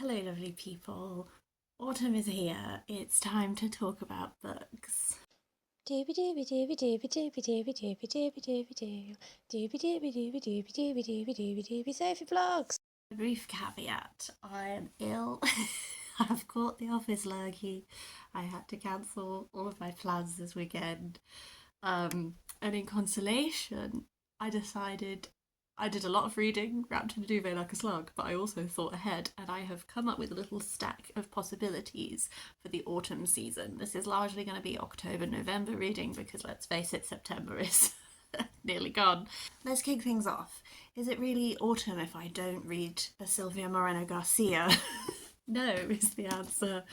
Hello, lovely people. Autumn is here. It's time to talk about books. Doobie doobie doobie doobie doobie doobie doobie doobie doobie doobie doobie doobie doobie doobie doobie doobie doobie Sophie vlogs. A brief caveat: I am ill. I've caught the office lurgy. I had to cancel all of my plans this weekend. And in consolation, I decided I did a lot of reading, wrapped in a duvet like a slug, but I also thought ahead and I have come up with a little stack of possibilities for the autumn season. This is largely going to be October, November reading because let's face it, September is nearly gone. Let's kick things off. Is it really autumn if I don't read a Silvia Moreno-Garcia? No, is the answer.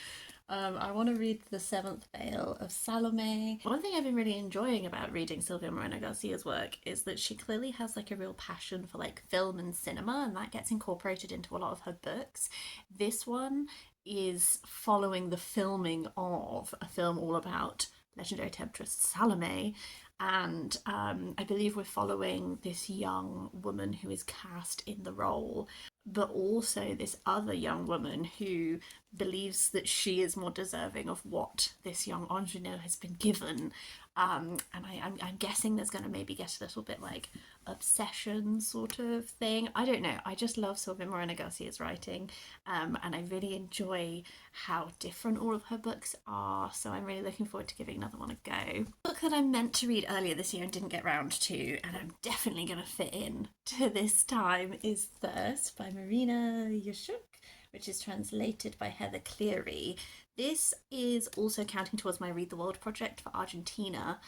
I want to read The Seventh Veil of Salome. One thing I've been really enjoying about reading Silvia Moreno-Garcia's work is that she clearly has like a real passion for like film and cinema, and that gets incorporated into a lot of her books. This one is following the filming of a film all about legendary temptress Salome, and I believe we're following this young woman who is cast in the role, but also this other young woman who believes that she is more deserving of what this young ingenue has been given. And I'm guessing there's going to maybe get a little bit like obsession sort of thing. I don't know. I just love Silvia Moreno-Garcia's writing, and I really enjoy how different all of her books are. So I'm really looking forward to giving another one a go. A book that I meant to read earlier this year and didn't get round to, and I'm definitely going to fit in to this time, is Thirst by Marina Yuszczuk, which is translated by Heather Clearey. This is also counting towards my Read the World project for Argentina.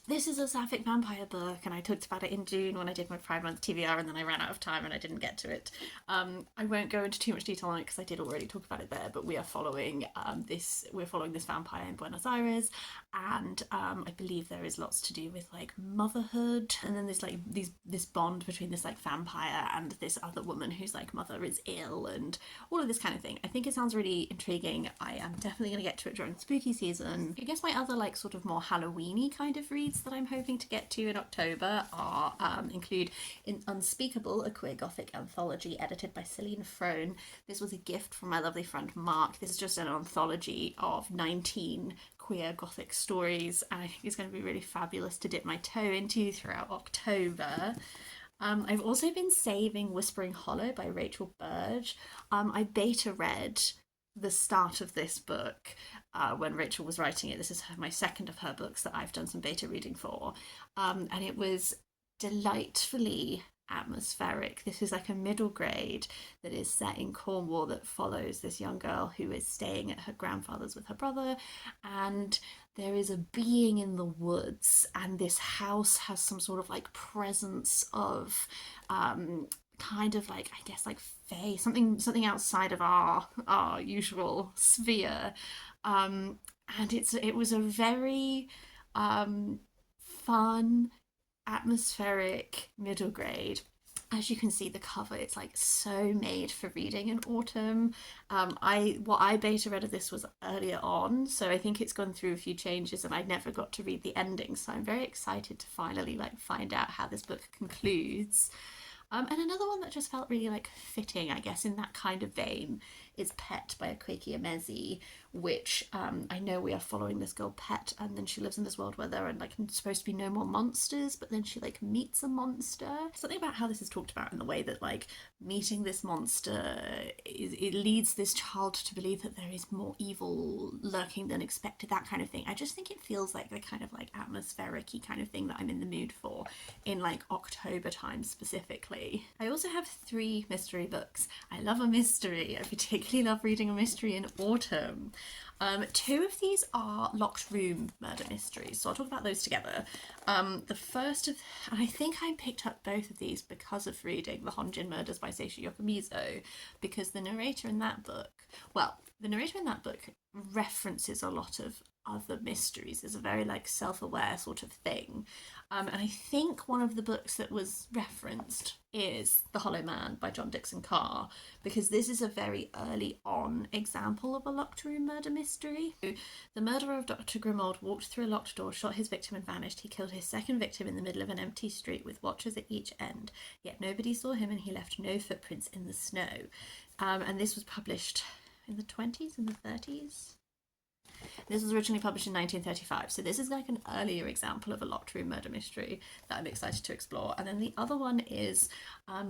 This is a sapphic vampire book, and I talked about it in June when I did my Pride Month TBR, and then I ran out of time and I didn't get to it. I won't go into too much detail on it because I did already talk about it there, but we are following this vampire in Buenos Aires, and I believe there is lots to do with like motherhood, and then there's like this bond between this like vampire and this other woman whose like mother is ill, and all of this kind of thing. I think it sounds really intriguing. I am definitely going to get to it during spooky season. I guess my other like sort of more Halloween-y kind of reads that I'm hoping to get to in October include in Unspeakable, a queer Gothic anthology edited by Celine Frohn. This was a gift from my lovely friend Mark. This is just an anthology of 19 queer Gothic stories, and I think it's going to be really fabulous to dip my toe into throughout October. I've also been saving Whispering Hollow by Rachel Burge. I beta read the start of this book when Rachel was writing it. This is my second of her books that I've done some beta reading for, and it was delightfully atmospheric. This is like a middle grade that is set in Cornwall that follows this young girl who is staying at her grandfather's with her brother, and there is a being in the woods, and this house has some sort of like presence of kind of like, I guess, like fae, something outside of our usual sphere, and it was a very fun, atmospheric middle grade. As you can see, the cover, it's like so made for reading in autumn. What I beta read of this was earlier on, so I think it's gone through a few changes and I never got to read the ending, so I'm very excited to finally like find out how this book concludes. And another one that just felt really like fitting, I guess, in that kind of vein is Pet by Akwaeke Emezi, which I know we are following this girl Pet, and then she lives in this world where there are like supposed to be no more monsters, but then she like meets a monster. Something about how this is talked about in the way that like meeting this monster it leads this child to believe that there is more evil lurking than expected, that kind of thing. I just think it feels like the kind of like atmospheric-y kind of thing that I'm in the mood for in like October time specifically. I also have 3 mystery books. I love a mystery. I particularly love reading a mystery in autumn. 2 of these are locked room murder mysteries, so I'll talk about those together. The first of, and I think I picked up both of these because of reading The Honjin Murders by Seishu Yokomizo, because the narrator in that book references a lot of other mysteries. There's a very like self-aware sort of thing, and I think one of the books that was referenced is The Hollow Man by John Dickson Carr, because this is a very early on example of a locked room murder mystery. The murderer of Dr. Grimold walked through a locked door, shot his victim and vanished. He killed his second victim in the middle of an empty street with watchers at each end, yet nobody saw him and he left no footprints in the snow. And this was published in the 20s, in the 30s. This was originally published in 1935, so this is like an earlier example of a locked room murder mystery that I'm excited to explore. And then the other one is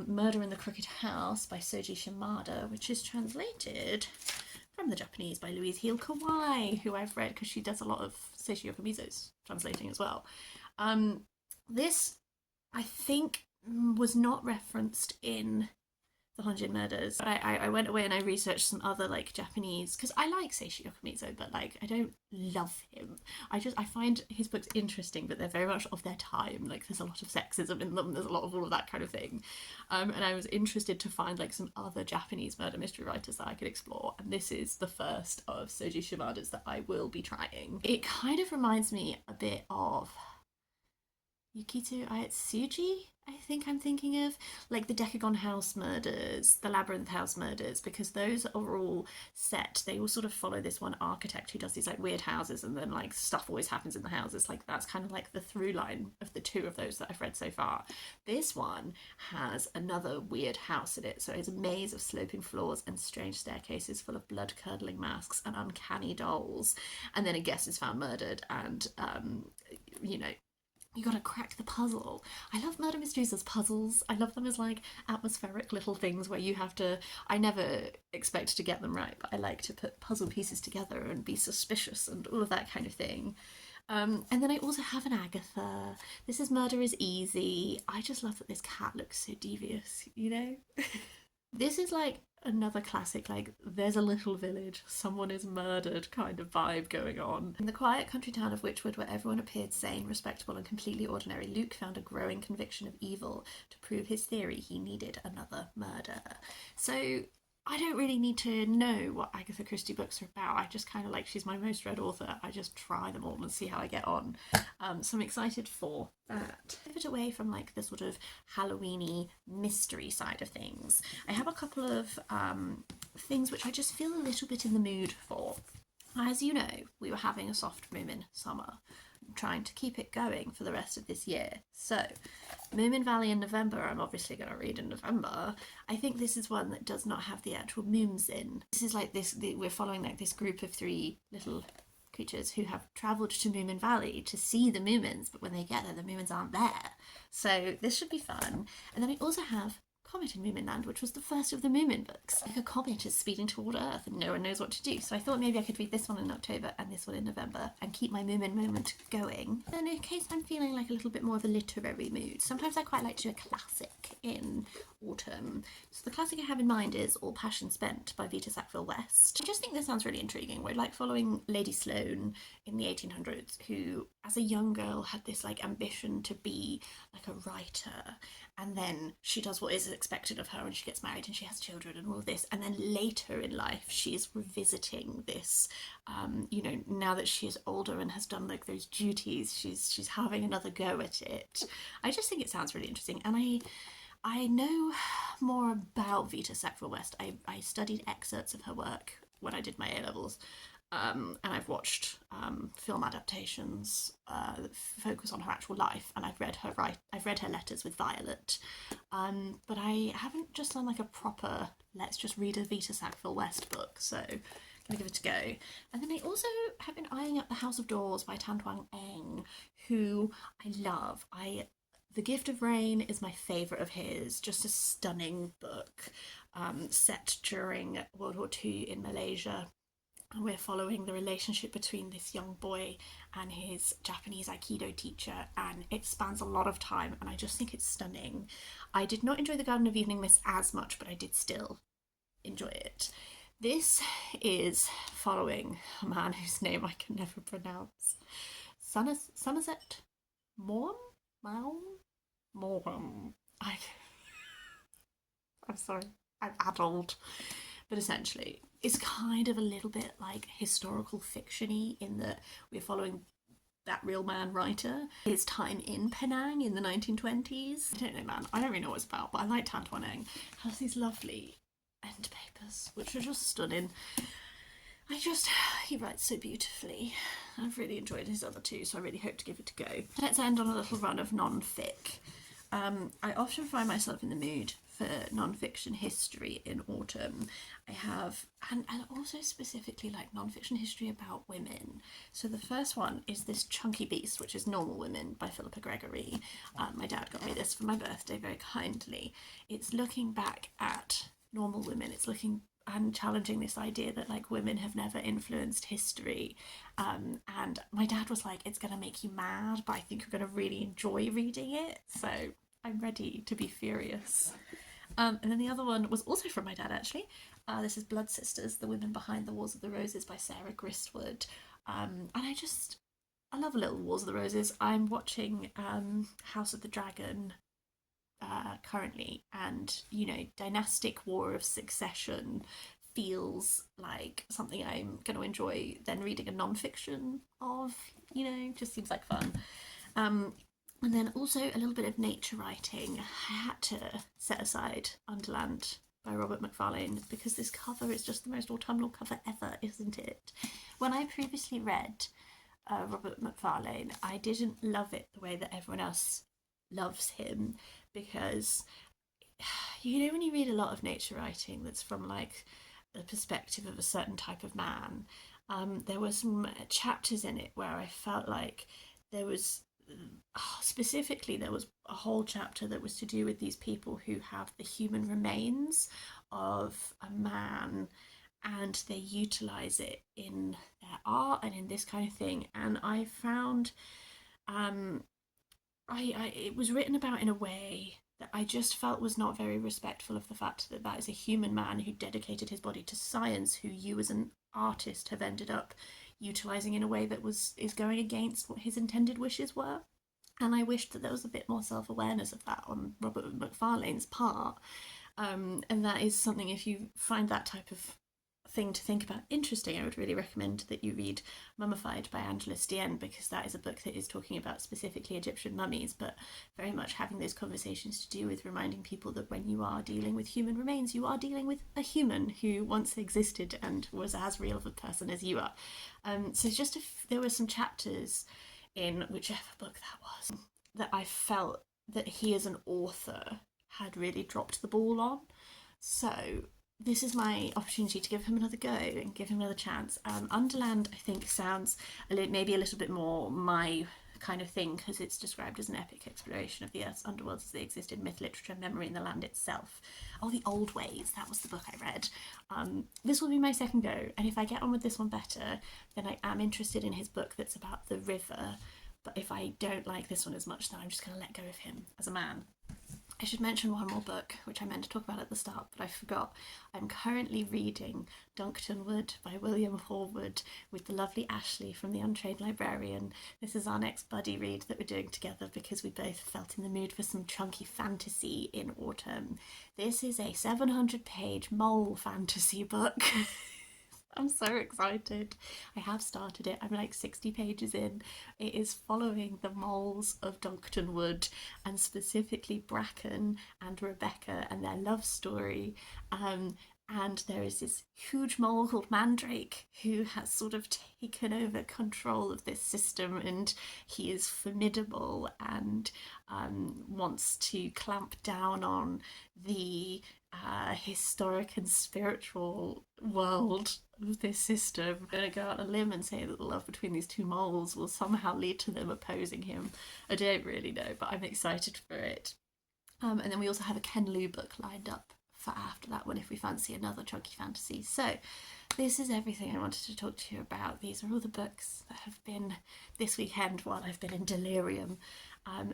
Murder in the Crooked House by Soji Shamada, which is translated from the Japanese by Louise Kawai, who I've read because she does a lot of Seishi Yokomizo's translating as well. This, I think, was not referenced in the Honjin Murders. But I went away and I researched some other like Japanese, because I like Seishi Yokomizo, but like I don't love him. I find his books interesting, but they're very much of their time. Like there's a lot of sexism in them, there's a lot of all of that kind of thing. And I was interested to find like some other Japanese murder mystery writers that I could explore, and this is the first of Soji Shimada's that I will be trying. It kind of reminds me a bit of Yukitu Ayatsuji, I think I'm thinking of, like the Decagon House murders, the Labyrinth House murders, because those are all set, they all sort of follow this one architect who does these like weird houses, and then like stuff always happens in the houses. Like that's kind of like the through line of the two of those that I've read so far. This one has another weird house in it, so it's a maze of sloping floors and strange staircases full of blood-curdling masks and uncanny dolls, and then a guest is found murdered, and you know, you gotta crack the puzzle. I love murder mysteries as puzzles. I love them as like atmospheric little things where you have to, I never expect to get them right, but I like to put puzzle pieces together and be suspicious and all of that kind of thing. And then I also have an Agatha. This is Murder is Easy. I just love that this cat looks so devious, you know? This is like another classic, like there's a little village, someone is murdered kind of vibe going on. In the quiet country town of Witchwood, where everyone appeared sane, respectable and completely ordinary, Luke found a growing conviction of evil. To prove his theory, he needed another murder. So I don't really need to know what Agatha Christie books are about. I just kind of like, she's my most read author. I just try them all and see how I get on. So I'm excited for that. Pivot away from like the sort of Halloween-y mystery side of things. I have a couple of things which I just feel a little bit in the mood for. As you know, we were having a soft Moomin summer, trying to keep it going for the rest of this year. So, Moominvalley in November, I'm obviously going to read in November. I think this is one that does not have the actual Mooms in. This is like this, we're following like this group of 3 little creatures who have travelled to Moominvalley to see the Moomins, but when they get there, the Moomins aren't there. So this should be fun. And then I also have Comet in Moominland, which was the first of the Moomin books. Like a comet is speeding toward Earth and no one knows what to do. So I thought maybe I could read this one in October and this one in November and keep my Moomin moment going. Then in case I'm feeling like a little bit more of a literary mood, sometimes I quite like to do a classic in autumn. So the classic I have in mind is All Passion Spent by Vita Sackville West. I just think this sounds really intriguing. We're like following Lady Sloane in the 1800s, who as a young girl had this like ambition to be like a writer, and then she does what is expected of her and she gets married and she has children and all of this, and then later in life she is revisiting this, you know, now that she is older and has done like those duties, she's having another go at it. I just think it sounds really interesting, and I know more about Vita Sackville West. I studied excerpts of her work when I did my A-levels, and I've watched film adaptations that focus on her actual life, and I've read her letters with Violet, but I haven't just done like a proper let's just read a Vita Sackville West book, so I'm gonna give it a go. And then I also have been eyeing up The House of Doors by Twan, who I love. The Gift of Rain is my favourite of his, just a stunning book, set during World War II in Malaysia. And we're following the relationship between this young boy and his Japanese Aikido teacher, and it spans a lot of time, and I just think it's stunning. I did not enjoy The Garden of Evening Mist as much, but I did still enjoy it. This is following a man whose name I can never pronounce. Somerset Maugham? I'm sorry, I'm addled. But essentially, it's kind of a little bit like historical fiction-y in that we're following that real man writer, his time in Penang in the 1920s. I don't know, man. I don't really know what it's about, but I like Twan. It has these lovely end papers, which are just stunning. He writes so beautifully. I've really enjoyed his other two, so I really hope to give it a go. Let's end on a little run of non-fic. I often find myself in the mood for non-fiction history in autumn. I have, and also specifically like non-fiction history about women. So the first one is this chunky beast, which is Normal Women by Philippa Gregory. My dad got me this for my birthday very kindly. It's looking back at normal women. It's looking and challenging this idea that like women have never influenced history, and my dad was like, it's gonna make you mad, but I think you're gonna really enjoy reading it, so I'm ready to be furious. And then the other one was also from my dad, actually. This is Blood Sisters, The Women Behind the Wars of the Roses by Sarah Gristwood. And I love a little Wars of the Roses. I'm watching House of the Dragon currently, and you know, dynastic war of succession feels like something I'm going to enjoy. Then reading a non-fiction of, you know, just seems like fun. And then also a little bit of nature writing. I had to set aside Underland by Robert Macfarlane because this cover is just the most autumnal cover ever, isn't it? When I previously read Robert Macfarlane, I didn't love it the way that everyone else loves him, because you know, when you read a lot of nature writing that's from like the perspective of a certain type of man, there were some chapters in it where I felt like there was specifically there was a whole chapter that was to do with these people who have the human remains of a man, and they utilize it in their art and in this kind of thing. And I found it was written about in a way that I just felt was not very respectful of the fact that that is a human man who dedicated his body to science, who you as an artist have ended up utilizing in a way that is going against what his intended wishes were. And I wished that there was a bit more self-awareness of that on Robert Macfarlane's part. And that is something, if you find that type of thing to think about interesting, I would really recommend that you read Mummified by Angela Stien, because that is a book that is talking about specifically Egyptian mummies, but very much having those conversations to do with reminding people that when you are dealing with human remains, you are dealing with a human who once existed and was as real of a person as you are. So just if there were some chapters in whichever book that was that I felt that he as an author had really dropped the ball on. So this is my opportunity to give him another go and give him another chance. Underland, I think, sounds maybe a little bit more my kind of thing, because it's described as an epic exploration of the Earth's underworlds as they exist in myth, literature, memory, and the land itself. Oh, The Old Ways, that was the book I read. This will be my second go, and if I get on with this one better, then I am interested in his book that's about the river. But if I don't like this one as much, then I'm just going to let go of him as a man. I should mention one more book, which I meant to talk about at the start, but I forgot. I'm currently reading Duncton Wood by William Horwood with the lovely Ashley from The Untrained Librarian. This is our next buddy read that we're doing together because we both felt in the mood for some chunky fantasy in autumn. This is a 700-page mole fantasy book. I'm so excited. I have started it. I'm like 60 pages in. It is following the moles of Duncton Wood, and specifically Bracken and Rebecca and their love story. And there is this huge mole called Mandrake who has sort of taken over control of this system, and he is formidable and wants to clamp down on the historic and spiritual world of this system. I'm going to go out on a limb and say that the love between these two moles will somehow lead to them opposing him. I don't really know, but I'm excited for it. And then we also have a Ken Liu book lined up for after that one if we fancy another chunky fantasy. So this is everything I wanted to talk to you about. These are all the books that have been this weekend while I've been in delirium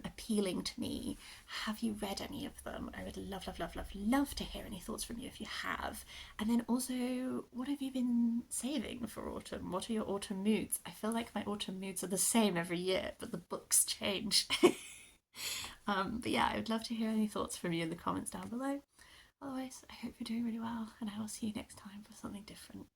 appealing to me. Have you read any of them? I would love to hear any thoughts from you if you have. And then also, what have you been saving for autumn? What are your autumn moods? I feel like my autumn moods are the same every year, but the books change. But yeah, I would love to hear any thoughts from you in the comments down below. Otherwise, I hope you're doing really well, and I will see you next time for something different.